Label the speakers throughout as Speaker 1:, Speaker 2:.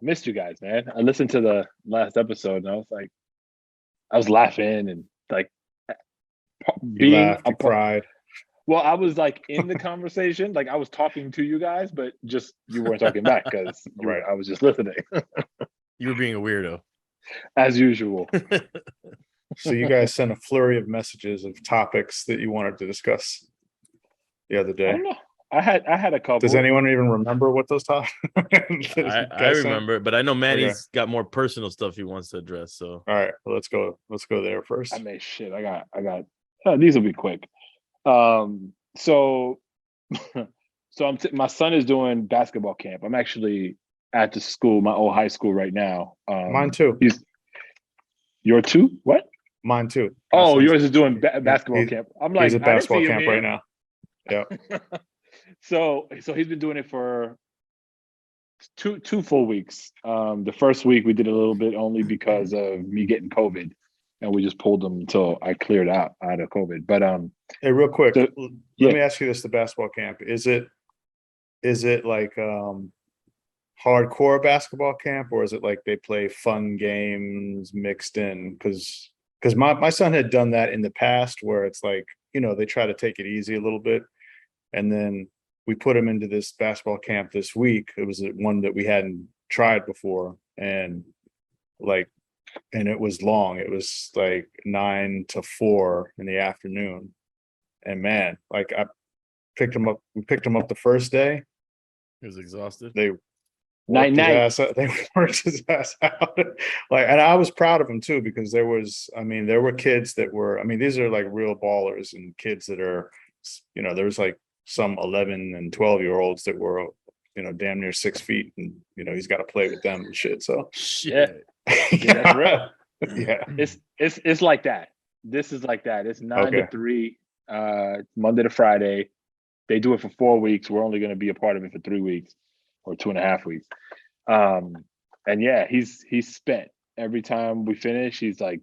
Speaker 1: Missed you guys, man. I listened to the last episode and I was laughing and like
Speaker 2: You
Speaker 1: being
Speaker 2: laughed, you cried.
Speaker 1: well, I was like in the conversation, like I was talking to you guys, but just you weren't talking back because
Speaker 2: Right.
Speaker 1: I was just listening
Speaker 3: You were being a weirdo.
Speaker 1: as usual.
Speaker 2: So you guys sent a flurry of messages of topics that you wanted to discuss the other
Speaker 1: I
Speaker 2: day.
Speaker 1: don't know. I had a couple.
Speaker 2: Does anyone even remember what those topics?
Speaker 3: I remember, but I know Manny's
Speaker 2: Okay.
Speaker 3: got more personal stuff he wants to address. So
Speaker 2: All right, well, let's go there first.
Speaker 1: I mean, shit. I got. These will be quick. So, my son is doing basketball camp. I'm actually at the school, my old high school right now.
Speaker 2: Mine too.
Speaker 1: Your two? What?
Speaker 2: Mine too.
Speaker 1: Oh, yours is doing basketball camp. I'm like,
Speaker 2: He's at
Speaker 1: I didn't
Speaker 2: basketball
Speaker 1: see him
Speaker 2: camp
Speaker 1: here.
Speaker 2: right now. Yeah.
Speaker 1: So he's been doing it for two full weeks. The first week we did a little bit only because of me getting COVID, and we just pulled them until I cleared out of COVID. But
Speaker 2: Hey, real quick,
Speaker 1: So-
Speaker 2: let
Speaker 1: yeah.
Speaker 2: me ask you this: the basketball camp, is it like hardcore basketball camp, or is it like they play fun games mixed in? Because my son had done that in the past, where it's like, they try to take it easy a little bit, and then we put him into this basketball camp this week. It was one that we hadn't tried before, and it was long. It was like 9 to 4 in the afternoon. And man, like we picked him up the first day.
Speaker 3: he was exhausted.
Speaker 2: They
Speaker 1: Night.
Speaker 2: They worked his ass out. And I was proud of him too, because there were kids that were, these are like real ballers and kids that are, there's like some 11 and 12-year-olds that were, damn near 6 feet, and he's got to play with them and shit. So
Speaker 3: Shit.
Speaker 1: Yeah, that's real.
Speaker 2: Yeah.
Speaker 1: It's like that. This is like that. It's 9 to
Speaker 2: Okay.
Speaker 1: 3, Monday to Friday. They do it for 4 weeks. We're only going to be a part of it for 3 weeks or 2.5 weeks. And yeah, he's spent. Every time we finish, he's like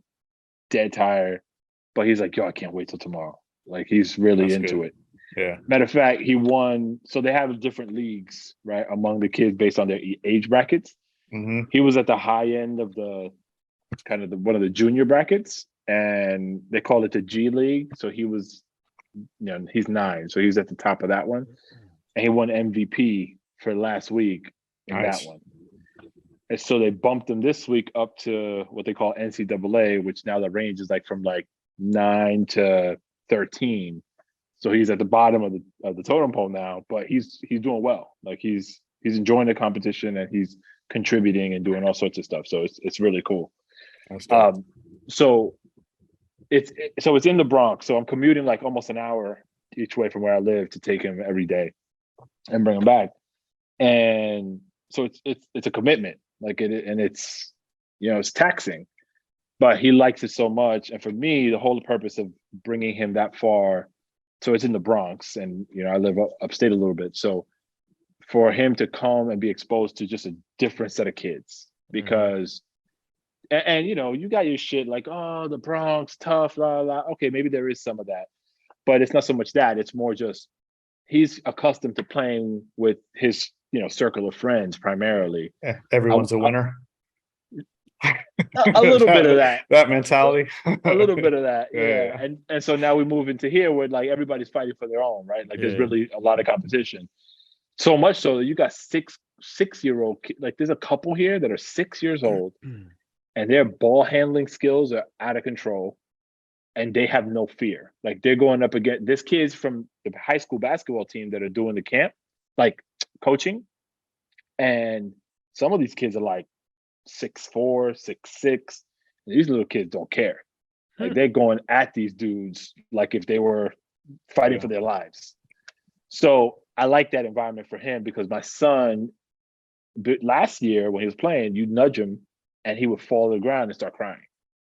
Speaker 1: dead tired, but he's like, yo, I can't wait till tomorrow. Like he's really
Speaker 2: That's
Speaker 1: into
Speaker 2: good.
Speaker 1: it.
Speaker 2: Yeah.
Speaker 1: Matter of fact, he won. So they have different leagues, right, among the kids based on their age brackets.
Speaker 2: Mm-hmm.
Speaker 1: He was at the high end of the kind of one of the junior brackets, and they call it the G League. So he was, he's 9, so he's at the top of that one, and he won MVP for last week in
Speaker 2: Nice.
Speaker 1: that one. And so they bumped him this week up to what they call NCAA, which now the range is like from like 9 to 13. So he's at the bottom of the totem pole now, but he's doing well. Like he's enjoying the competition, and he's contributing and doing all sorts of stuff. So it's really cool. So it's in the Bronx. So I'm commuting like almost an hour each way from where I live to take him every day and bring him back. And so it's a commitment, like it's it's taxing, but he likes it so much. And for me, the whole purpose of bringing him that far, so it's in the Bronx, and I live upstate a little bit. So for him to come and be exposed to just a different set of kids, because and you got your shit like, oh, the Bronx tough, la la. Okay, maybe there is some of that, but it's not so much that. It's more just he's accustomed to playing with his circle of friends primarily.
Speaker 2: Everyone's a winner.
Speaker 1: A little bit of that
Speaker 2: mentality.
Speaker 1: A little bit of that,
Speaker 2: Yeah.
Speaker 1: And so now we move into here where like everybody's fighting for their own, right? Like there's really a lot of competition, so much so that you got 6-year-old like there's a couple here that are 6 years old, and their ball handling skills are out of control, and they have no fear. Like they're going up against this kids from the high school basketball team that are doing the camp, like coaching, and some of these kids are like 6'4", 6'6". These little kids don't care. Like they're going at these dudes like if they were fighting for their lives. So I like that environment for him, because my son, last year when he was playing, you nudge him and he would fall to the ground and start crying.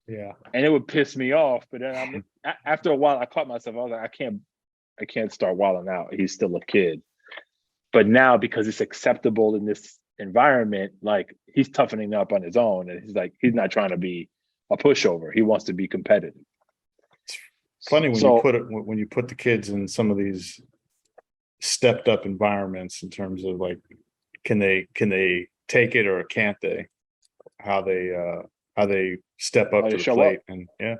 Speaker 2: Yeah.
Speaker 1: And it would piss me off. But then after a while, I caught myself. I was like, I can't start wilding out. He's still a kid. But now, because it's acceptable in this environment, like he's toughening up on his own, and he's not trying to be a pushover. He wants to be competitive.
Speaker 2: It's funny when you put the kids in some of these stepped up environments in terms of like, can they take it or can't they? How they step up
Speaker 1: How
Speaker 2: to
Speaker 1: they
Speaker 2: the
Speaker 1: show
Speaker 2: plate,
Speaker 1: up.
Speaker 2: and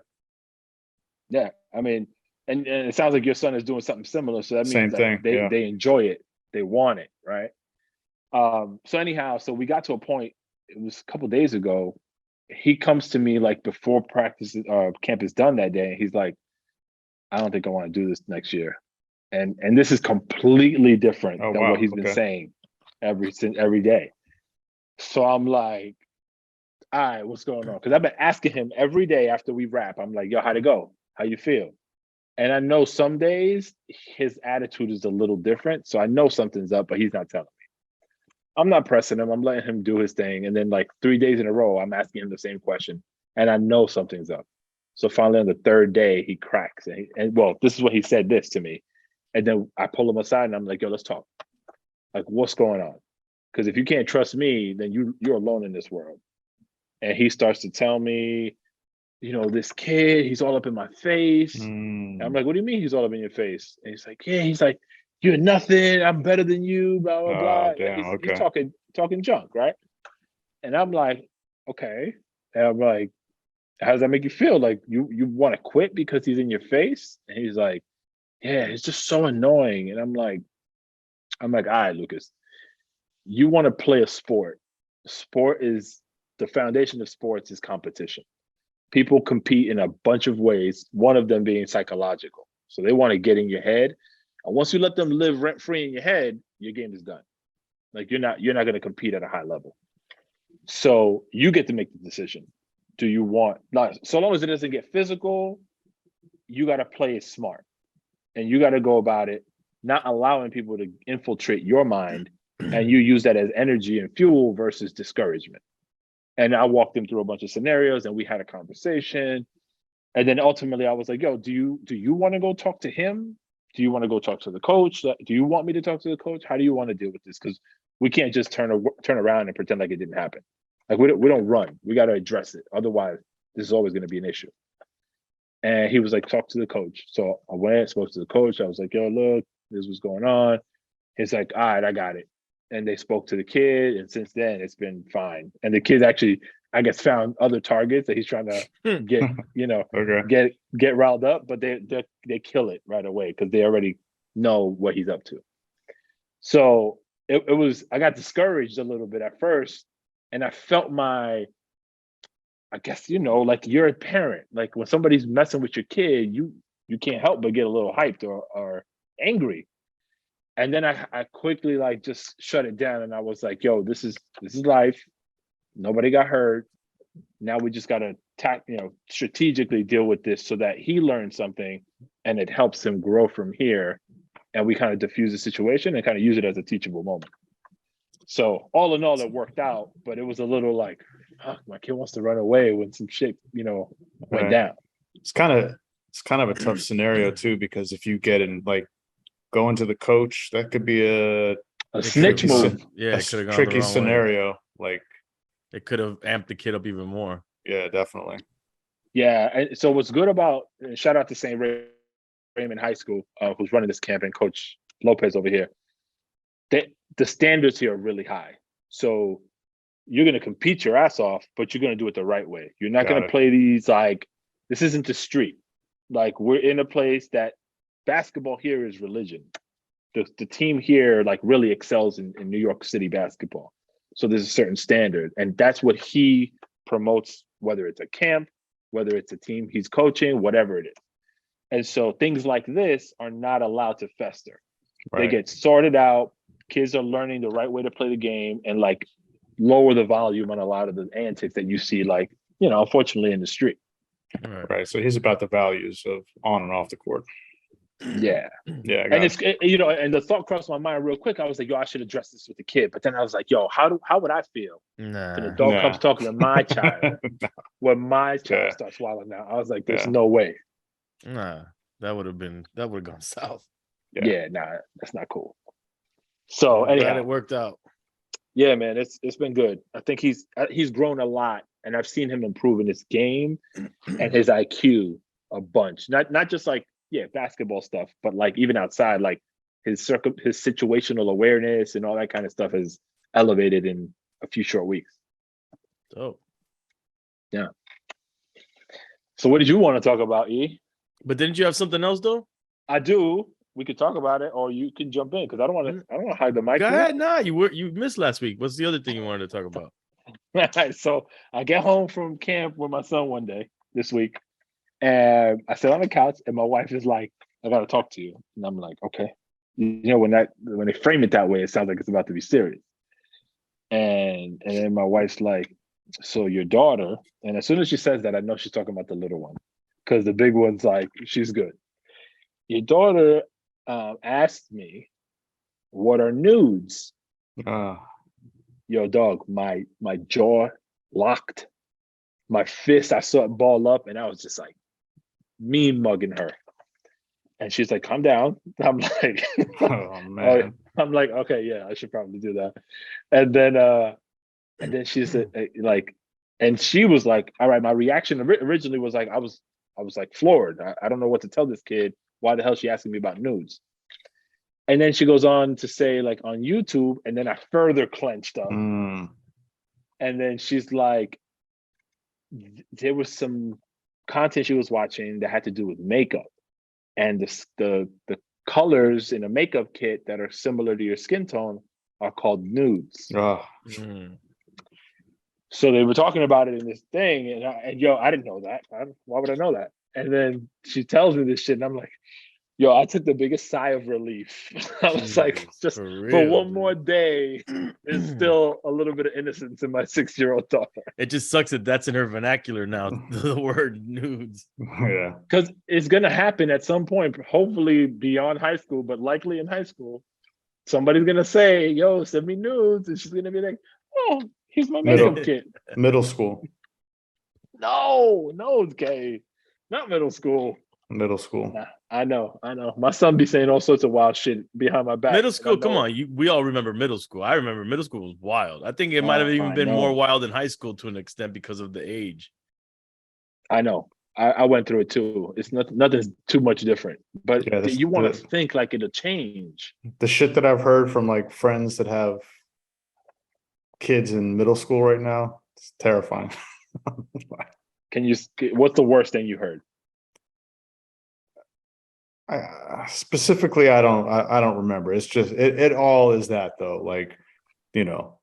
Speaker 1: Yeah, I mean, and it sounds like your son is doing something similar. So that
Speaker 2: same
Speaker 1: means that
Speaker 2: thing.
Speaker 1: they enjoy it, they want it, right? So anyhow, so we got to a point. It was a couple days ago. He comes to me like before practice camp is done that day, and he's like, "I don't think I want to do this next year," and this is completely different
Speaker 2: Oh
Speaker 1: than what
Speaker 2: wow.
Speaker 1: he's been
Speaker 2: Okay.
Speaker 1: saying every day. So I'm like, all right, what's going on? Because I've been asking him every day after we wrap. I'm like, yo, how'd it go? How you feel? And I know some days his attitude is a little different. So I know something's up, but he's not telling me. I'm not pressing him. I'm letting him do his thing. And then like 3 days in a row, I'm asking him the same question. And I know something's up. So finally on the third day, he cracks. And well, this is what he said this to me. And then I pull him aside and I'm like, yo, let's talk. Like, what's going on? Because if you can't trust me, then you're alone in this world. And he starts to tell me, this kid, he's all up in my face. And I'm like, what do you mean he's all up in your face? And he's like, yeah, he's like, you're nothing. I'm better than you, blah, blah,
Speaker 2: Oh
Speaker 1: blah.
Speaker 2: damn.
Speaker 1: He's
Speaker 2: Okay.
Speaker 1: talking junk, right? And I'm like, okay. And I'm like, how does that make you feel? Like you want to quit because he's in your face? And he's like, yeah, it's just so annoying. And I'm like, all right, Lucas, you want to play a sport. Sport is the foundation of sports is competition. People compete in a bunch of ways, one of them being psychological. So they want to get in your head. And once you let them live rent free in your head, your game is done. Like you're not going to compete at a high level. So you get to make the decision. Do you want, not so long as it doesn't get physical, you got to play it smart. And you got to go about it, not allowing people to infiltrate your mind. And you use that as energy and fuel versus discouragement. And I walked him through a bunch of scenarios and we had a conversation. And then ultimately I was like, yo, do you want to go talk to him? Do you want to go talk to the coach? Do you want me to talk to the coach? How do you want to deal with this? Because we can't just turn around and pretend like it didn't happen. Like we don't run. We got to address it. Otherwise, this is always going to be an issue. And he was like, talk to the coach. So I went, spoke to the coach. I was like, yo, look, this was going on. He's like, all right, I got it. And they spoke to the kid. And since then, it's been fine. And the kid actually, I guess, found other targets that he's trying to get,
Speaker 2: Okay.
Speaker 1: get riled up, but they kill it right away because they already know what he's up to. So it was, I got discouraged a little bit at first. And I felt I guess, like you're a parent. Like when somebody's messing with your kid, you can't help but get a little hyped or angry. And then I quickly like just shut it down and I was like, yo, this is life. Nobody got hurt. Now we just gotta strategically deal with this so that he learns something and it helps him grow from here. And we kind of diffuse the situation and kind of use it as a teachable moment. So all in all, it worked out, but it was a little like, my kid wants to run away when some shit, went
Speaker 2: Right.
Speaker 1: down.
Speaker 2: It's kind of a tough scenario too, because if you get in like going to the coach, that could be a
Speaker 1: snitch
Speaker 3: tricky
Speaker 1: move.
Speaker 3: Yeah, it could have gone
Speaker 2: tricky
Speaker 3: the wrong
Speaker 2: scenario.
Speaker 3: way.
Speaker 2: Like
Speaker 3: It could have amped the kid up even more.
Speaker 2: yeah, definitely.
Speaker 1: Yeah, and so what's good about shout out to St. Raymond High School, who's running this camp, and Coach Lopez over here. The standards here are really high. So you're going to compete your ass off, but you're going to do it the right way. You're not going to play these like, this isn't the street. Like we're in a place that basketball here is religion. The team here like really excels in New York City basketball. So there's a certain standard. And that's what he promotes, whether it's a camp, whether it's a team he's coaching, whatever it is. And so things like this are not allowed to fester.
Speaker 2: Right.
Speaker 1: They get sorted out. Kids are learning the right way to play the game and like lower the volume on a lot of the antics that you see, like, unfortunately in the street.
Speaker 2: Right. So he's about the values of on and off the court.
Speaker 1: Yeah.
Speaker 2: Yeah.
Speaker 1: And it's, and the thought crossed my mind real quick. I was like, yo, I should address this with the kid. But then I was like, yo, how would I feel if an adult comes talking to my child when my child starts wilding out? I was like, there's no way.
Speaker 3: Nah, that would have gone south.
Speaker 1: Yeah, nah, that's not cool. So anyhow,
Speaker 3: glad it worked out.
Speaker 1: Yeah, man, it's been good. I think he's grown a lot, and I've seen him improve in his game and his IQ a bunch. Not just like basketball stuff, but like even outside, like his situational awareness and all that kind of stuff is elevated in a few short weeks.
Speaker 3: Oh,
Speaker 1: Yeah. So what did you want to talk about, E?
Speaker 3: but didn't you have something else though?
Speaker 1: I do. We could talk about it, or you can jump in because I don't want to hide the mic.
Speaker 3: Go ahead. Nah, you missed last week. What's the other thing you wanted to talk about?
Speaker 1: So I get home from camp with my son one day this week, and I sit on the couch, and my wife is like, "I gotta talk to you," and I'm like, "Okay." You know, when they frame it that way, it sounds like it's about to be serious. And then my wife's like, "So your daughter," and as soon as she says that, I know she's talking about the little one, because the big one's like, she's good. Your daughter asked me, "What are nudes?" Yo, dog, my jaw locked, my fist, I saw it ball up, and I was just like mean mugging her. And she's like, "Calm down." I'm like,
Speaker 2: Oh man.
Speaker 1: I'm like, okay, yeah, I should probably do that. And then she's like, and she was like, all right. My reaction originally was like, I was like floored. I don't know what to tell this kid. Why the hell is she asking me about nudes? And then she goes on to say, like, on YouTube, and then I further clenched up.
Speaker 2: Mm.
Speaker 1: And then she's like, there was some content she was watching that had to do with makeup, and the colors in a makeup kit that are similar to your skin tone are called nudes.
Speaker 3: Mm.
Speaker 1: So they were talking about it in this thing, and yo, I didn't know that. Why would I know that? And then she tells me this shit, and I'm like, yo, I took the biggest sigh of relief. I was like,
Speaker 3: Jesus,
Speaker 1: just
Speaker 3: for
Speaker 1: for
Speaker 3: real,
Speaker 1: one
Speaker 3: dude.
Speaker 1: more day, there's still a little bit of innocence in my 6-year-old daughter.
Speaker 3: It just sucks that that's in her vernacular now. The word nudes.
Speaker 2: Yeah.
Speaker 1: Because it's gonna happen at some point, hopefully beyond high school, but likely in high school. Somebody's gonna say, "Yo, send me nudes," and she's gonna be like, "Oh, here's my makeup kit."
Speaker 2: Middle school.
Speaker 1: No, it's gay. Not middle school.
Speaker 2: Middle school.
Speaker 1: Nah, I know. My son be saying all sorts of wild shit behind my back.
Speaker 3: Middle school, come on. We all remember middle school. I remember middle school was wild. I think it might have even been more wild than high school to an extent because of the age.
Speaker 1: I know. I went through it too. It's nothing's too much different. But
Speaker 2: Yeah,
Speaker 1: you want to think like it'll change.
Speaker 2: The shit that I've heard from like friends that have kids in middle school right now, it's terrifying.
Speaker 1: What's the worst thing you heard?
Speaker 2: Specifically, I don't remember. It's just it all is that though, like, you know,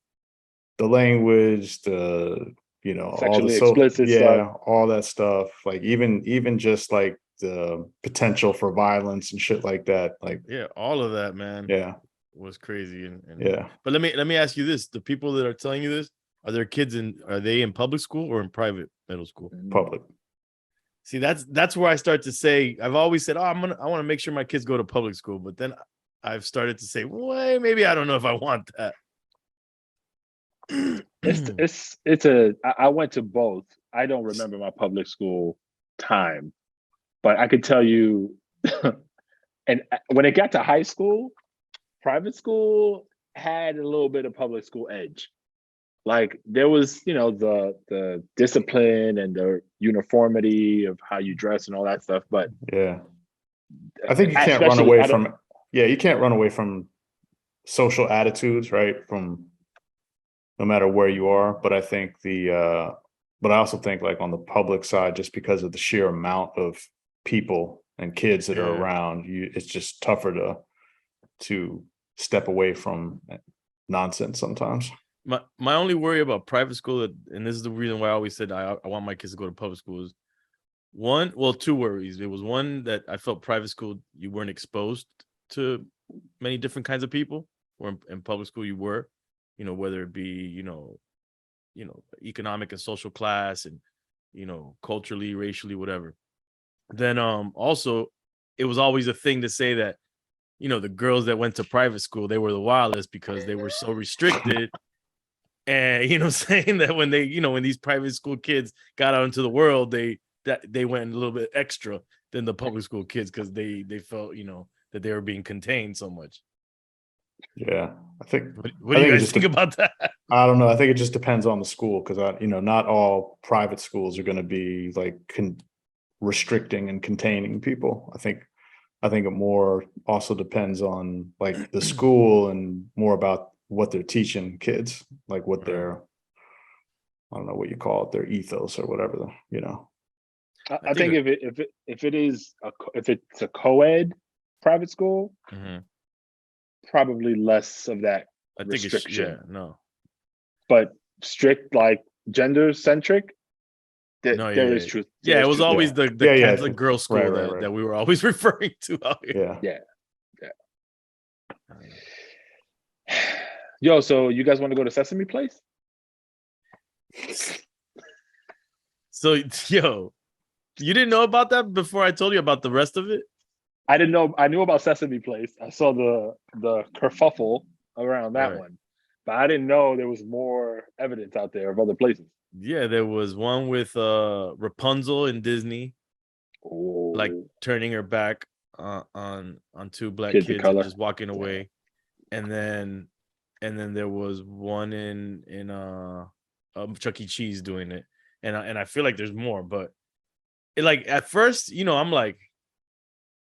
Speaker 2: the language, the, you know,
Speaker 1: Sexually
Speaker 2: all the
Speaker 1: explicit stuff.
Speaker 2: all that stuff, like even just like the potential for violence and shit like that, like,
Speaker 3: yeah, all of that, man.
Speaker 2: Yeah,
Speaker 3: was crazy. And
Speaker 2: yeah.
Speaker 3: But let me ask you this: the people that are telling you this, are they in public school or in private middle school?
Speaker 2: Public.
Speaker 3: See, that's where I start to say, I've always said, I want to make sure my kids go to public school, but then I've started to say, well, maybe I don't know if I want that.
Speaker 1: I went to both. I don't remember my public school time, but I could tell you, and when it got to high school, private school had a little bit of public school edge. Like there was, you know, the discipline and the uniformity of how you dress and all that stuff. But
Speaker 2: yeah, I think you can't run away from. Yeah, you can't run away from social attitudes, right? From no matter where you are. But I think but I also think like on the public side, just because of the sheer amount of people and kids that are around, it's just tougher to step away from nonsense sometimes.
Speaker 3: My only worry about private school, and this is the reason why I always said I want my kids to go to public school, is two worries. It was one that I felt private school, you weren't exposed to many different kinds of people, or in public school you were, you know, whether it be, you know, economic and social class, and, you know, culturally, racially, whatever. Then also it was always a thing to say that, you know, the girls that went to private school, they were the wildest because they were so restricted. And, you know, saying that when when these private school kids got out into the world, they went a little bit extra than the public school kids because they felt, you know, that they were being contained so much.
Speaker 2: Yeah, I think.
Speaker 3: What do you guys think about that?
Speaker 2: I don't know. I think it just depends on the school, because not all private schools are going to be like restricting and containing people. I think it more also depends on like the school and more about what they're teaching kids, like what their, I don't know what you call it, their ethos or whatever, you know.
Speaker 1: I think if it's a co-ed private school, probably less of that
Speaker 3: I think
Speaker 1: restriction.
Speaker 3: no.
Speaker 1: But strict, like gender centric,
Speaker 3: No,
Speaker 1: there is truth.
Speaker 3: Yeah, it was always the Catholic girls' school
Speaker 2: right.
Speaker 3: that we were always referring to out here.
Speaker 2: Yeah.
Speaker 1: Yo, so you guys want to go to Sesame Place?
Speaker 3: So, yo, you didn't know about that before I told you about the rest of it?
Speaker 1: I didn't know. I knew about Sesame Place. I saw the kerfuffle around that one, but I didn't know there was more evidence out there of other places.
Speaker 3: Yeah, there was one with Rapunzel in Disney, like turning her back on two black kids and just walking away, and then there was one in Chuck E. Cheese doing it, and I feel like there's more, but like at first, you know, I'm like,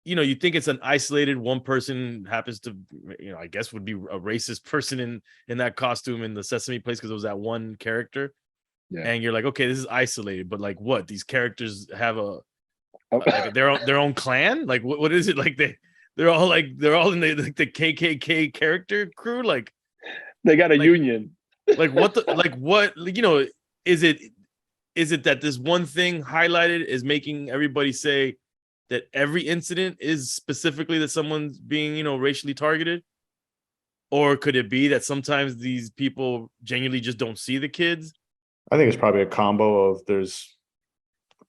Speaker 3: you know, you think it's an isolated one person happens to, you know, I guess would be a racist person in that costume in the Sesame Place because it was that one character. Yeah. And you're like, okay, this is isolated, but like what? These characters have like their own clan? Like what is it? Like they're all in the KKK character crew? Like
Speaker 1: they got a union.
Speaker 3: Like what you know, is it that this one thing highlighted is making everybody say that every incident is specifically that someone's being, you know, racially targeted? Or could it be that sometimes these people genuinely just don't see the kids?
Speaker 2: I think it's probably a combo of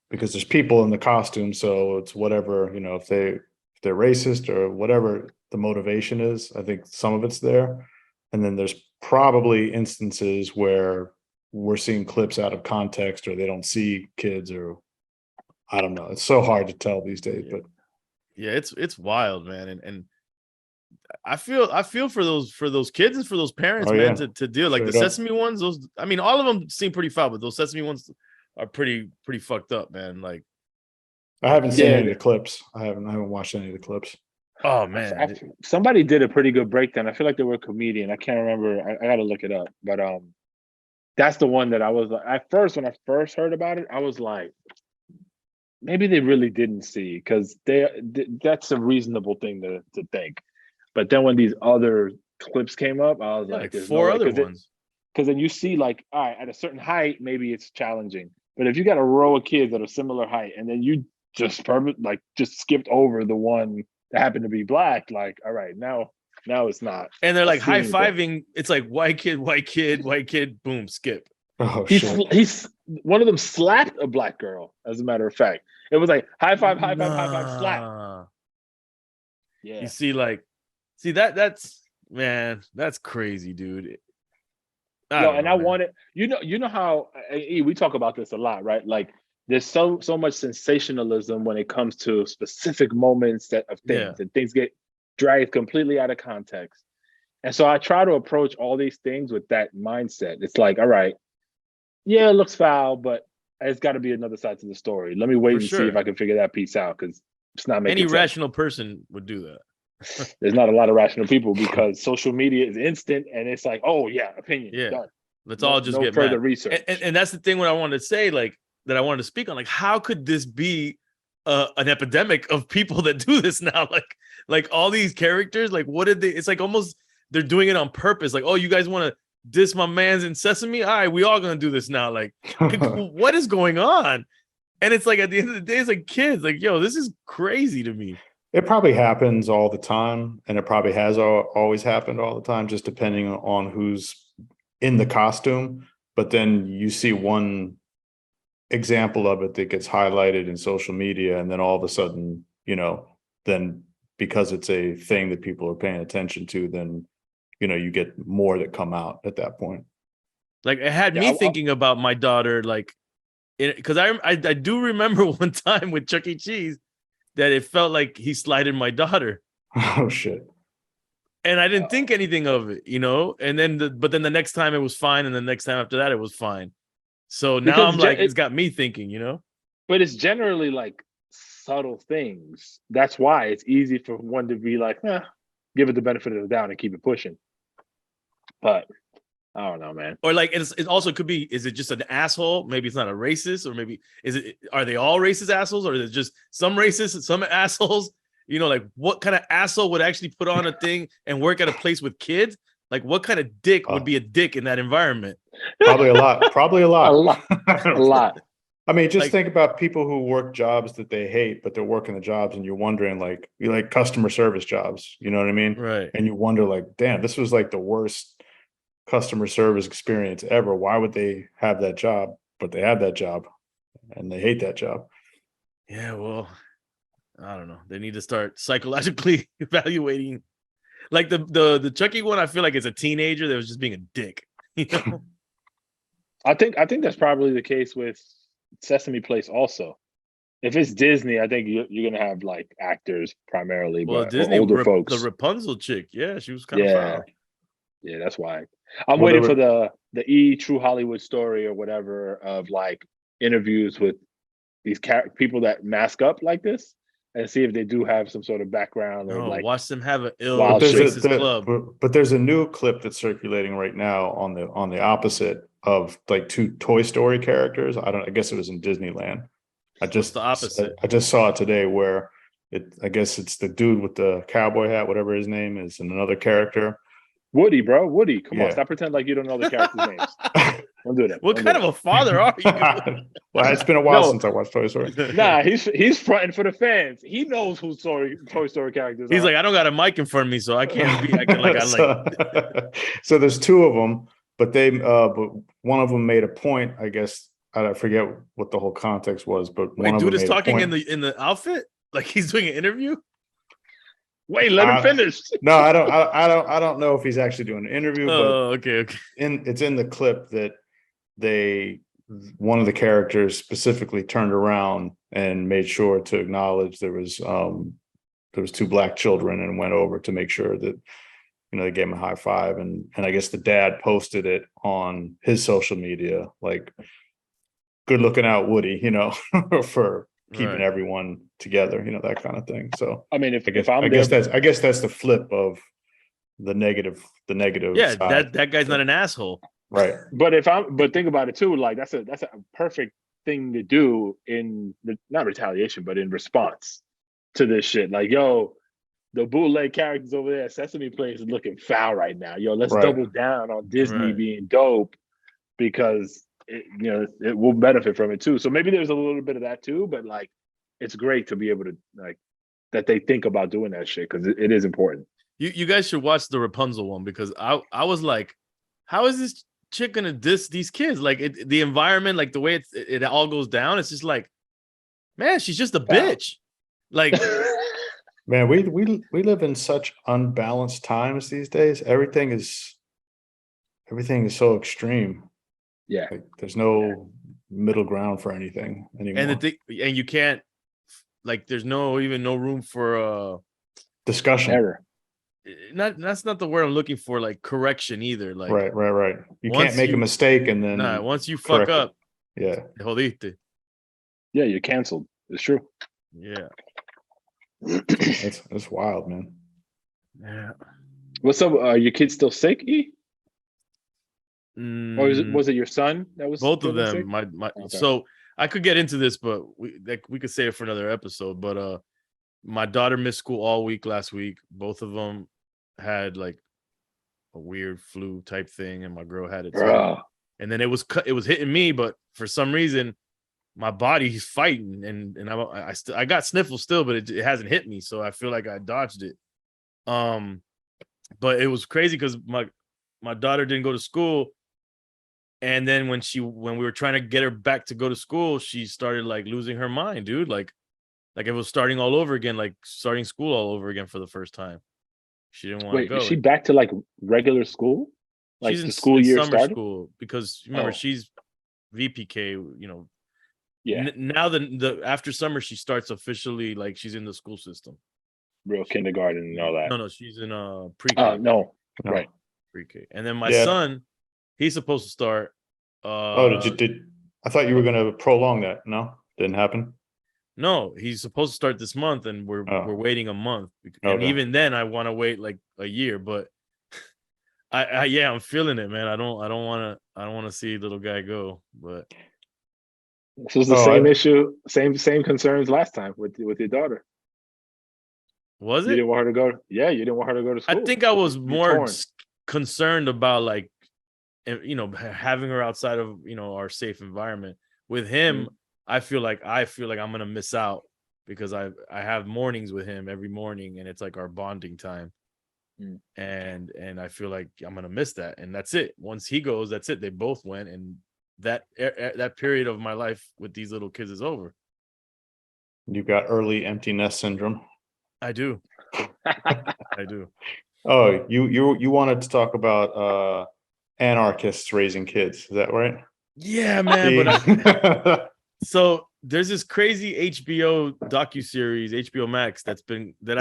Speaker 2: because there's people in the costume, so it's whatever, you know, if they're racist or whatever the motivation is, I think some of it's there. And then there's probably instances where we're seeing clips out of context or they don't see kids, or I don't know. It's so hard to tell these days, but
Speaker 3: yeah, it's wild, man. And I feel for those kids and for those parents, man, to deal like the Sesame ones. Those, I mean, all of them seem pretty foul, but those Sesame ones are pretty fucked up, man. Like,
Speaker 2: I haven't seen any of the clips. I haven't watched any of the clips.
Speaker 3: Oh man,
Speaker 1: somebody did a pretty good breakdown. I feel like they were a comedian. I can't remember. I got to look it up. But that's the one that I was like, at first when I first heard about it, I was like, maybe they really didn't see, because that's a reasonable thing to think. But then when these other clips came up, I was like,
Speaker 3: there's 4 other ones.
Speaker 1: Because then you see, like, all right, at a certain height, maybe it's challenging. But if you got a row of kids that are similar height, and then you just skipped over the one that happened to be black, like, all right, now it's not.
Speaker 3: And they're like high-fiving. It's like white kid, boom, skip.
Speaker 2: Oh,
Speaker 1: he's one of them slapped a black girl, as a matter of fact. It was like high five, slap. Yeah.
Speaker 3: You see, that's man, that's crazy, dude.
Speaker 1: I wanted, you know how we talk about this a lot, right? Like, there's so much sensationalism when it comes to specific moments of things, and things get dragged completely out of context. And so I try to approach all these things with that mindset. It's like, all right, yeah, it looks foul, but it's got to be another side to the story. Let me wait see if I can figure that piece out, because it's not making sense.
Speaker 3: Any rational person would do that.
Speaker 1: There's not a lot of rational people, because social media is instant, and it's like, oh yeah, opinion.
Speaker 3: Yeah,
Speaker 1: done.
Speaker 3: Let's all just get
Speaker 1: further
Speaker 3: mad.
Speaker 1: Research.
Speaker 3: And that's the thing. What I wanted to say, like, that I wanted to speak on, like, how could this be an epidemic of people that do this now? Like all these characters, like, what did they? It's like almost they're doing it on purpose. Like, oh, you guys want to diss my man's in Sesame? All right, we all gonna do this now. Like, what is going on? And it's like, at the end of the day, it's like, kids, like, yo, this is crazy to me.
Speaker 2: It probably happens all the time, and it probably has always happened all the time, just depending on who's in the costume. But then you see one example of it that gets highlighted in social media, and then all of a sudden, you know, then because it's a thing that people are paying attention to, then, you know, you get more that come out at that point.
Speaker 3: Like, it had me thinking about my daughter, like, because I do remember one time with Chuck E. Cheese that it felt like he slighted my daughter.
Speaker 2: Oh shit.
Speaker 3: And I didn't think anything of it, you know. And then but then the next time it was fine, and the next time after that it was fine. So now I'm like, it's got me thinking, you know.
Speaker 1: But it's generally like subtle things. That's why it's easy for one to be like, give it the benefit of the doubt and keep it pushing. But I don't know, man.
Speaker 3: Or like it also could be, is it just an asshole? Maybe it's not a racist, or maybe are they all racist assholes, or is it just some racists, some assholes? You know, like what kind of asshole would actually put on a thing and work at a place with kids? Like what kind of dick would be a dick in that environment?
Speaker 2: Probably a lot. Probably a lot.
Speaker 1: A lot. A lot.
Speaker 2: I mean, just
Speaker 3: Like-
Speaker 2: think about people who work jobs that they hate, but they're working the jobs, and you're wondering, like, you like customer service jobs, you know what I mean?
Speaker 3: Right.
Speaker 2: And you wonder, like, damn, this was like the worst customer service experience ever. Why would they have that job? But they have that job, and they hate that job.
Speaker 3: Yeah, well, I don't know. They need to start psychologically evaluating. Like the Chucky one, I feel like it's a teenager that was just being a dick. You know?
Speaker 1: I think that's probably the case with Sesame Place also. If it's Disney, I think you're gonna have like actors primarily,
Speaker 3: Well,
Speaker 1: but
Speaker 3: Disney,
Speaker 1: older folks.
Speaker 3: the Rapunzel chick, yeah, she was kind of foul.
Speaker 1: Yeah, that's why. I'm
Speaker 2: Well,
Speaker 1: waiting for the True Hollywood Story or whatever of like interviews with these people that mask up like this, and see if they do have some sort of background or
Speaker 3: No,
Speaker 1: like.
Speaker 3: watch them have an ill
Speaker 1: Wild
Speaker 2: But there's
Speaker 3: racist club.
Speaker 2: but there's a new clip that's circulating right now on the opposite of like two Toy Story characters. I guess it was in Disneyland.
Speaker 3: What's the opposite?
Speaker 2: I just saw it today where I guess it's the dude with the cowboy hat, whatever his name is, and another character.
Speaker 1: Woody, bro. Woody, come on,
Speaker 2: Yeah.
Speaker 1: stop pretending like you don't know the characters' names. Don't do that.
Speaker 3: What
Speaker 1: Don't
Speaker 3: kind
Speaker 1: do
Speaker 3: of a father are you?
Speaker 2: Well, it's been a while
Speaker 1: No.
Speaker 2: since I watched Toy Story.
Speaker 1: that. Nah, he's fronting for the fans. He knows who Toy Story characters
Speaker 3: He's
Speaker 1: are.
Speaker 3: like, I don't got a mic in front of me, so I can't be acting like I like.
Speaker 2: So there's two of them, but but one of them made a point. I guess I forget what the whole context was, but one
Speaker 3: Wait,
Speaker 2: of
Speaker 3: dude
Speaker 2: them
Speaker 3: is
Speaker 2: made a
Speaker 3: talking
Speaker 2: point.
Speaker 3: in the outfit, like he's doing an interview.
Speaker 1: Wait, let him finish.
Speaker 2: No, I don't know if he's actually doing an interview, but
Speaker 3: Oh, okay.
Speaker 2: it's in the clip that one of the characters specifically turned around and made sure to acknowledge there was two black children and went over to make sure that, you know, they gave him a high five, and I guess the dad posted it on his social media, like, good looking out, Woody, you know, for keeping
Speaker 3: Right.
Speaker 2: everyone together, you know, that kind of thing. So
Speaker 1: I mean,
Speaker 2: I guess that's the flip of the negative
Speaker 3: Yeah,
Speaker 2: side.
Speaker 3: that guy's not an asshole.
Speaker 2: Right.
Speaker 1: but think about it too. Like that's a perfect thing to do in not retaliation, but in response to this shit. Like, yo, the bootleg characters over there at Sesame Place is looking foul right now. Yo, let's
Speaker 2: Right.
Speaker 1: double down on Disney
Speaker 3: Right.
Speaker 1: being dope because it will benefit from it too. So maybe there's a little bit of that too, but like it's great to be able to like that they think about doing that shit because it is important.
Speaker 3: You guys should watch the Rapunzel one because I was like, how is this chick gonna diss these kids? Like the environment, like the way it all goes down, it's just like, man, she's just a bitch. Like,
Speaker 2: Man, we live in such unbalanced times these days. Everything is so extreme.
Speaker 1: Yeah.
Speaker 2: Like, there's no middle ground for anything anymore.
Speaker 3: and you can't, like, there's no room for
Speaker 2: Discussion.
Speaker 1: Error.
Speaker 3: that's not the word I'm looking for, like correction either. Like,
Speaker 2: Right. You
Speaker 3: once
Speaker 2: can't make a mistake and then
Speaker 3: once you fuck
Speaker 2: correct it.
Speaker 3: up,
Speaker 2: Yeah.
Speaker 3: te jodiste.
Speaker 1: Yeah, you're canceled. It's true.
Speaker 3: Yeah.
Speaker 2: That's wild, man.
Speaker 3: Yeah.
Speaker 1: What's up? Are your kids still sick, E? Or
Speaker 3: Mm,
Speaker 1: was it your son that was
Speaker 3: both of
Speaker 1: getting
Speaker 3: them?
Speaker 1: sick?
Speaker 3: My
Speaker 1: Okay.
Speaker 3: So I could get into this, but we could save it for another episode. But my daughter missed school all week last week. Both of them had like a weird flu type thing, and my girl had it too.
Speaker 1: Bro.
Speaker 3: And then it was hitting me, but for some reason my body's fighting, and I got sniffles still, but it hasn't hit me, so I feel like I dodged it. But it was crazy because my daughter didn't go to school, and then when we were trying to get her back to go to school, she started like losing her mind, dude. Like it was starting all over again, like starting school all over again for the first time. She didn't want to
Speaker 1: Wait,
Speaker 3: go.
Speaker 1: is she back to like regular school? Like
Speaker 3: She's
Speaker 1: the school year
Speaker 3: summer
Speaker 1: started?
Speaker 3: school because remember
Speaker 1: Oh.
Speaker 3: she's VPK, you know.
Speaker 1: Yeah,
Speaker 3: Now the after summer she starts officially, like she's in the school system.
Speaker 1: real kindergarten and all that.
Speaker 3: No, she's in pre-K.
Speaker 1: Oh, no.
Speaker 2: No.
Speaker 1: Right.
Speaker 3: Pre-K. And then my
Speaker 2: Yeah.
Speaker 3: son, he's supposed to start.
Speaker 2: Did I thought you were gonna prolong that? No, didn't happen.
Speaker 3: No, he's supposed to start this month, and we're waiting a month. And
Speaker 2: Okay.
Speaker 3: even then, I want to wait like a year. But Yeah, I'm feeling it, man. I don't want to see little guy go, but
Speaker 1: This was the
Speaker 2: Oh,
Speaker 1: same issue, same concerns last time with your daughter.
Speaker 3: was
Speaker 1: You
Speaker 3: it?
Speaker 1: didn't want her to go. Yeah, you didn't want her to go to
Speaker 3: I
Speaker 1: school.
Speaker 3: think I
Speaker 1: So
Speaker 3: was
Speaker 1: you're
Speaker 3: more
Speaker 1: torn.
Speaker 3: concerned about like, having her outside of our safe environment. With him,
Speaker 1: Mm.
Speaker 3: I feel like I'm gonna miss out because I have mornings with him every morning, and it's like our bonding time.
Speaker 1: Mm.
Speaker 3: And I feel like I'm gonna miss that, and that's it. Once he goes, that's it. They both went, and that period of my life with these little kids is over.
Speaker 2: you got early empty nest syndrome.
Speaker 3: I do. I do.
Speaker 2: Oh, you wanted to talk about anarchists raising kids, is that right?
Speaker 3: Yeah, man.
Speaker 2: See?
Speaker 3: So there's this crazy HBO docuseries, HBO Max, that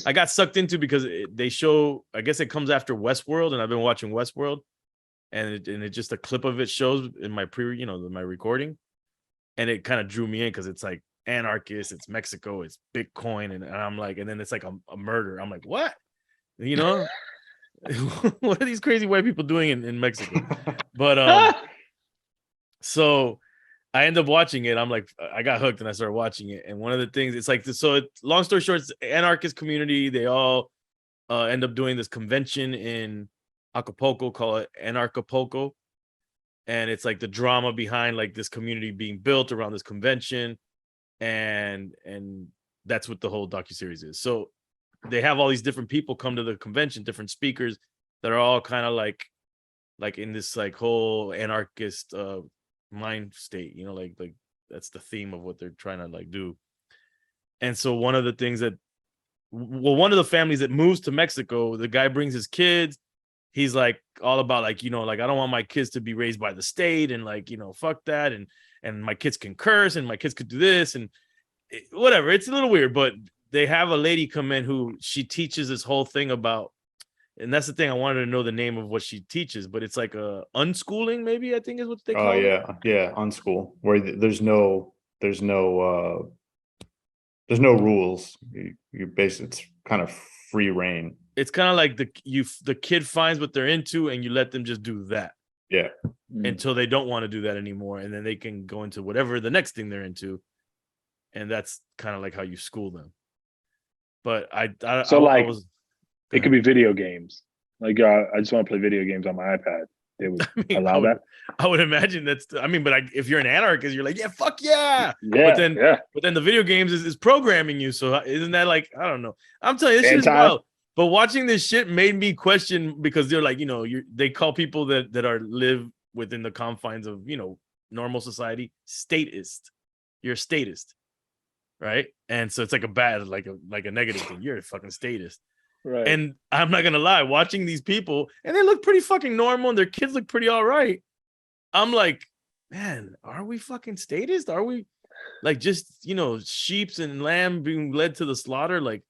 Speaker 3: I got sucked into because they show. I guess it comes after Westworld, and I've been watching Westworld, and it just a clip of it shows in my my recording, and it kind of drew me in because it's like anarchist, it's Mexico, it's Bitcoin, and I'm like, and then it's like a murder. I'm like, what? You know, what are these crazy white people doing in Mexico? But so I end up watching it. I'm like, I got hooked and I started watching it. And one of the things, it's like, long story short, it's anarchist community. They all end up doing this convention in Acapulco, call it Anarchapulco. And it's like the drama behind like this community being built around this convention. And that's what the whole docuseries is. So they have all these different people come to the convention, different speakers that are all kind of like in this like whole anarchist mind state, like that's the theme of what they're trying to like do. And so one of the things that one of the families that moves to Mexico, the guy brings his kids. He's like all about like, like I don't want my kids to be raised by the state, and like, fuck that, and my kids can curse, and my kids could do this, and whatever. It's a little weird, but they have a lady come in who she teaches this whole thing about. And that's the thing, I wanted to know the name of what she teaches, but it's like a unschooling, maybe, I think is what they
Speaker 2: Oh
Speaker 3: call it.
Speaker 2: yeah, unschool, where there's no rules. You basically, it's kind of free reign.
Speaker 3: It's kind of like the kid finds what they're into, and you let them just do that
Speaker 2: Yeah.
Speaker 3: until they don't want to do that anymore, and then they can go into whatever the next thing they're into, and that's kind of like how you school them. But
Speaker 1: So
Speaker 3: I
Speaker 1: like
Speaker 3: was.
Speaker 1: it could be video games. Like I just want to play video games on my iPad. They would
Speaker 3: I mean,
Speaker 1: allow that.
Speaker 3: I would imagine that's. I mean, but if you're an anarchist, you're like, yeah, fuck yeah. But
Speaker 1: Yeah,
Speaker 3: then,
Speaker 1: yeah.
Speaker 3: the video games is programming you. So isn't that like, I don't know? I'm telling you, this shit is
Speaker 1: Anti.
Speaker 3: wild. But watching this shit made me question, because they're like, they call people that are live within the confines of normal society statist. You're a statist, right? And so it's like a bad, like a negative thing. You're a fucking statist.
Speaker 1: Right.
Speaker 3: And I'm not gonna lie, watching these people, and they look pretty fucking normal, and their kids look pretty all right. I'm like, man, are we fucking statist? Are we like just sheeps and lamb being led to the slaughter? Like,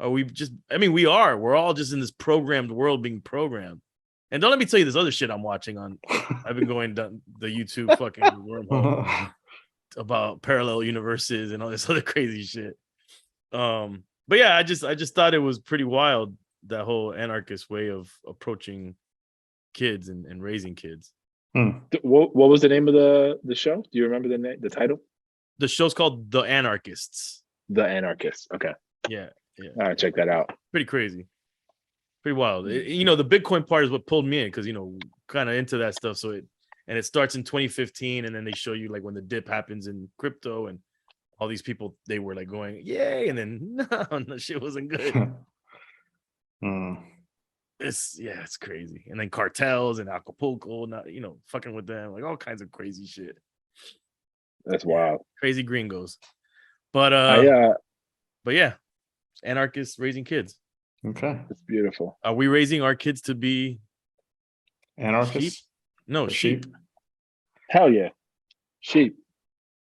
Speaker 3: are we just? I mean, we are. We're all just in this programmed world being programmed. And don't let me tell you this other shit I'm watching on. I've been going down the YouTube fucking wormhole about parallel universes and all this other crazy shit. But yeah, I just thought it was pretty wild, that whole anarchist way of approaching kids and raising kids.
Speaker 1: What was the name of the show? Do you remember the title?
Speaker 3: The show's called The Anarchists.
Speaker 1: The Anarchist. Okay.
Speaker 3: Yeah.
Speaker 1: All right, check that out.
Speaker 3: Pretty crazy. Pretty wild. The Bitcoin part is what pulled me in, because kind of into that stuff. So it starts in 2015, and then they show you like when the dip happens in crypto, and all these people, they were like going, yay, and then no, shit wasn't good. It's crazy. And then cartels and Acapulco, not fucking with them, like all kinds of crazy shit.
Speaker 1: That's wild.
Speaker 3: Crazy gringos. But but yeah, anarchists raising kids.
Speaker 2: Okay.
Speaker 1: It's beautiful.
Speaker 3: Are we raising our kids to be
Speaker 2: anarchists?
Speaker 3: Sheep? No, sheep.
Speaker 1: Hell yeah. Sheep.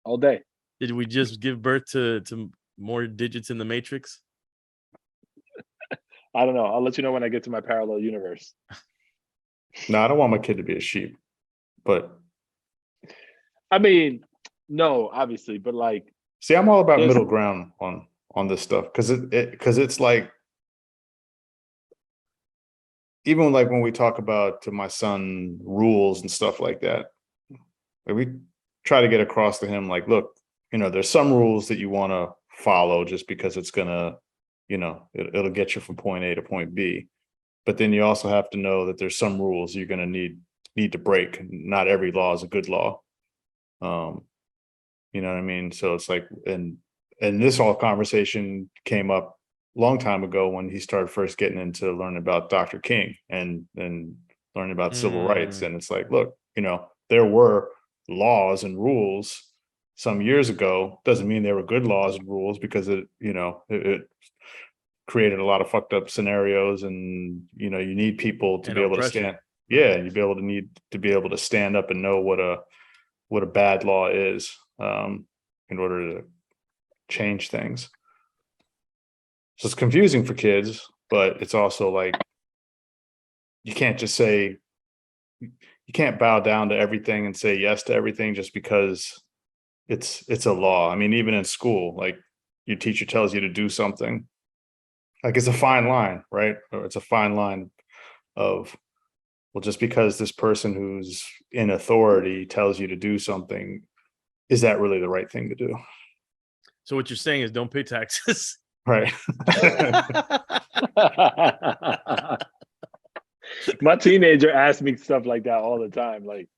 Speaker 1: All day.
Speaker 3: Did we just give birth to more digits in the matrix?
Speaker 1: I don't know. I'll let you know when I get to my parallel universe.
Speaker 2: No, I don't want my kid to be a sheep, but
Speaker 1: I mean, no, obviously, but like,
Speaker 2: see, I'm all about middle ground on this stuff, because it's like, even like when we talk about to my son rules and stuff like that, like we try to get across to him, like, look, there's some rules that you want to follow just because it's gonna, it'll get you from point A to point B. But then you also have to know that there's some rules you're gonna need to break. Not every law is a good law. You know what I mean? So it's like, and this whole conversation came up a long time ago when he started first getting into learning about Dr. King and learning about civil rights. And it's like, look, there were laws and rules some years ago. Doesn't mean they were good laws and rules, because it created a lot of fucked up scenarios, and you need people to
Speaker 3: And
Speaker 2: be able to
Speaker 3: oppression.
Speaker 2: stand. Yeah, and you need to be able to stand up and know what a bad law is, in order to change things. So it's confusing for kids, but it's also like you can't just say, you can't bow down to everything and say yes to everything just because it's a law. I mean, even in school, like your teacher tells you to do something, like it's a fine line, right? Or it's a fine line of, well, just because this person who's in authority tells you to do something, is that really the right thing to do?
Speaker 3: So what you're saying is don't pay taxes.
Speaker 2: Right.
Speaker 1: My teenager asks me stuff like that all the time. Like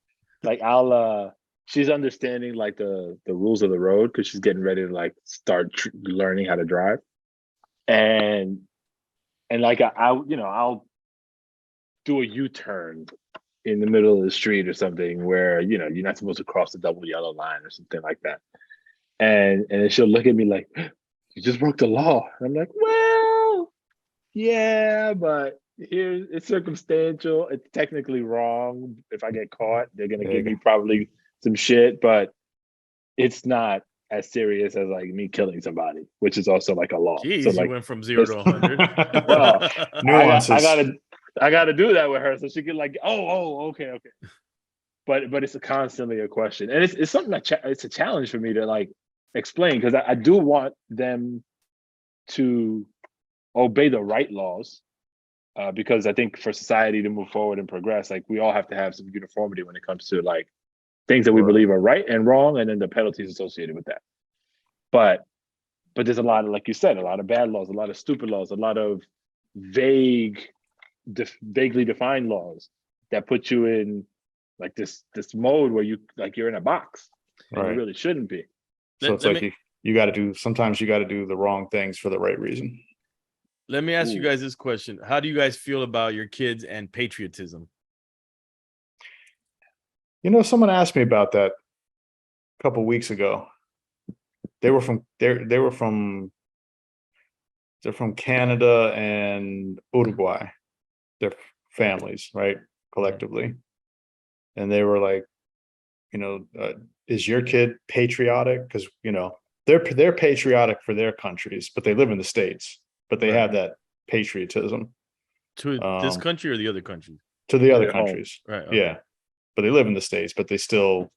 Speaker 1: I'll she's understanding like the rules of the road because she's getting ready to like start learning how to drive, and like I'll do a U-turn in the middle of the street or something where you're not supposed to cross the double yellow line or something like that, and then she'll look at me like, you just broke the law. And I'm like, well, yeah, but here it's circumstantial. It's technically wrong. If I get caught, they're gonna give me probably some shit, but it's not as serious as like me killing somebody, which is also like a law.
Speaker 3: Jeez,
Speaker 1: So like,
Speaker 3: you went from 0 to 100.
Speaker 1: well,
Speaker 2: Nuances.
Speaker 1: I gotta do that with her so she can like, okay. But it's constantly a question, and it's something that it's a challenge for me to like explain, because I do want them to obey the right laws, because I think for society to move forward and progress, like we all have to have some uniformity when it comes to like things that we believe are right and wrong, and then the penalties associated with that. But there's a lot of, like you said, a lot of bad laws, a lot of stupid laws, a lot of vaguely defined laws that put you in like this mode where you're in a box and you really shouldn't be.
Speaker 2: So it's like you got to do, sometimes you got to do the wrong things for the right reason.
Speaker 3: Let me ask you guys this question. How do you guys feel about your kids and patriotism?
Speaker 2: Someone asked me about that a couple of weeks ago. They're from Canada and Uruguay, their families, right, collectively. And they were like, is your kid patriotic? Because they're patriotic for their countries, but they live in the States, but they have that patriotism
Speaker 3: to this country or the other countries.
Speaker 2: To the other countries,
Speaker 3: right? Okay.
Speaker 2: Yeah, but they live in the States, but they still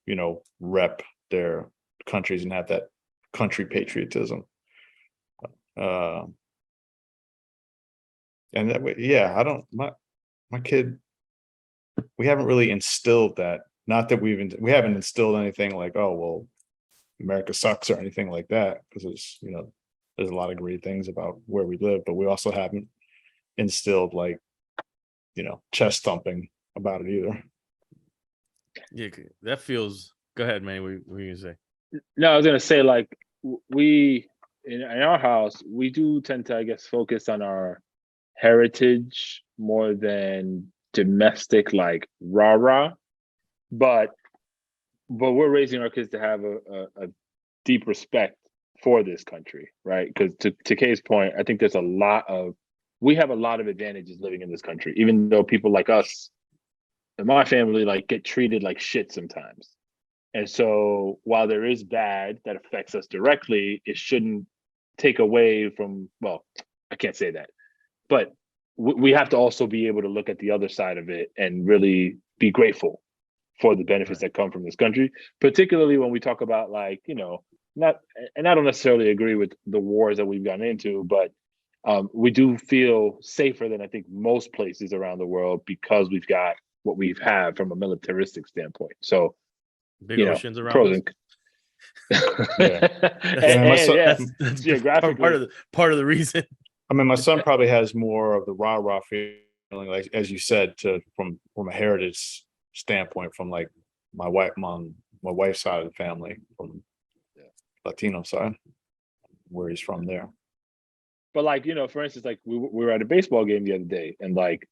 Speaker 2: rep their countries and have that country patriotism. And that way, yeah, I don't, my kid, we haven't really instilled that. Not that we haven't instilled anything like, oh well, America sucks or anything like that, because it's there's a lot of great things about where we live, but we also haven't instilled like chest thumping about it either.
Speaker 3: Yeah, that feels. Go ahead, man. What were you gonna say?
Speaker 1: No, I was gonna say, like, we in our house, we do tend to, I guess, focus on our heritage more than domestic, like rah-rah. But we're raising our kids to have a deep respect for this country, right? Because to Kay's point, I think we have a lot of advantages living in this country, even though people like us in my family like get treated like shit sometimes. And so while there is bad that affects us directly, it shouldn't take away from, well, I can't say that, but we have to also be able to look at the other side of it and really be grateful for the benefits that come from this country, particularly when we talk about like, I don't necessarily agree with the wars that we've gotten into, but we do feel safer than I think most places around the world because we've got what we've had from a militaristic standpoint. So,
Speaker 3: Big oceans around
Speaker 1: pros
Speaker 3: us.
Speaker 1: and
Speaker 2: Yeah.
Speaker 3: That's
Speaker 1: geographically
Speaker 3: part of the reason.
Speaker 2: I mean, my son probably has more of the rah-rah feeling, like as you said, from a heritage standpoint, from like my wife's side of the family, from Latino side, where he's from there.
Speaker 1: But like, for instance, like we were at a baseball game the other day, and like,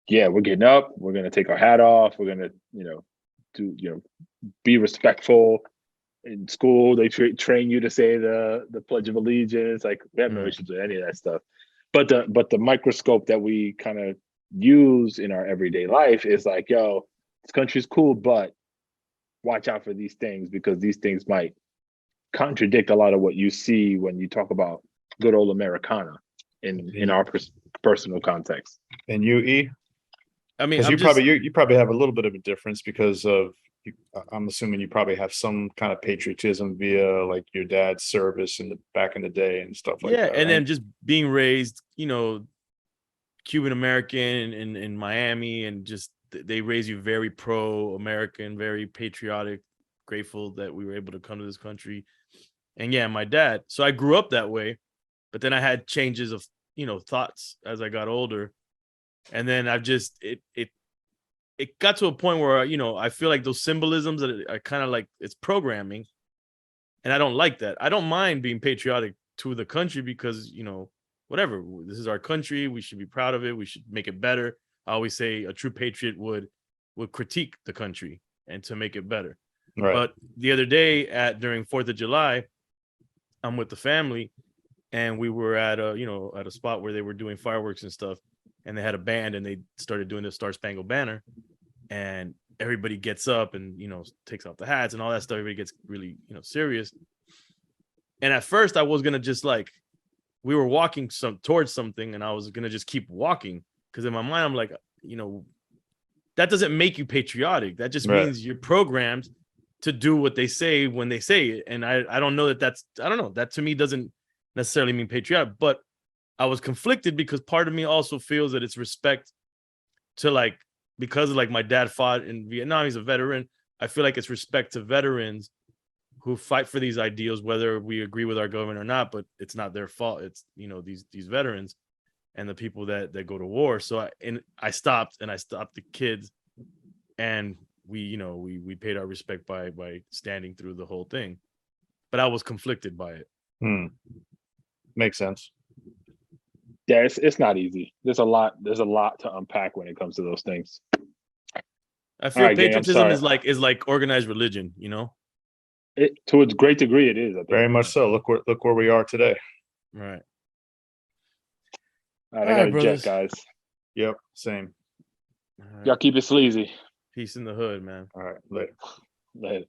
Speaker 1: yeah, we're getting up, we're gonna take our hat off, we're gonna, be respectful. In school, they train you to say the Pledge of Allegiance. Like, we have no issues with any of that stuff. But the microscope that we kind of use in our everyday life is like, yo, this country's cool, but watch out for these things, because these things might contradict a lot of what you see when you talk about good old Americana in our personal context.
Speaker 2: And E?
Speaker 3: I mean,
Speaker 2: you probably have a little bit of a difference because of, I'm assuming you probably have some kind of patriotism via like your dad's service back in the day and stuff like that.
Speaker 3: Yeah, and
Speaker 2: right?
Speaker 3: then just being raised, Cuban American in Miami, and just they raise you very pro-American, very patriotic, grateful that we were able to come to this country. And yeah, my dad. So I grew up that way, but then I had changes of thoughts as I got older, and then I've just it got to a point where I feel like those symbolisms that are kind of like it's programming, and I don't like that. I don't mind being patriotic to the country because whatever, this is our country, we should be proud of it, we should make it better. I always say a true patriot would critique the country and to make it better.
Speaker 2: Right.
Speaker 3: But the other day during 4th of July, I'm with the family, and we were at a spot where they were doing fireworks and stuff, and they had a band, and they started doing the Star Spangled Banner, and everybody gets up and takes off the hats and all that stuff. Everybody gets really serious. And at first I was gonna just like, we were walking towards something, and I was gonna just keep walking, because in my mind I'm like, that doesn't make you patriotic. That just means you're programmed to do what they say when they say it. And I don't know that to me doesn't necessarily mean patriotic. But I was conflicted because part of me also feels that it's respect to, like, because like my dad fought in Vietnam, he's a veteran. I feel like it's respect to veterans who fight for these ideals, whether we agree with our government or not, but it's not their fault. It's, these veterans and the people that go to war. So I stopped the kids, and we paid our respect by standing through the whole thing. But I was conflicted by it.
Speaker 2: Makes sense.
Speaker 1: Yeah, it's not easy. There's a lot to unpack when it comes to those things.
Speaker 3: I feel
Speaker 1: right,
Speaker 3: patriotism is like organized religion,
Speaker 1: To a great degree, it is. I think.
Speaker 2: Very much so. Look where we are today.
Speaker 3: Right.
Speaker 1: All right, I got a jet, guys.
Speaker 2: Yep, same.
Speaker 3: All right.
Speaker 1: Y'all keep it sleazy.
Speaker 3: Peace in the hood, man.
Speaker 2: All right, later.
Speaker 1: Later.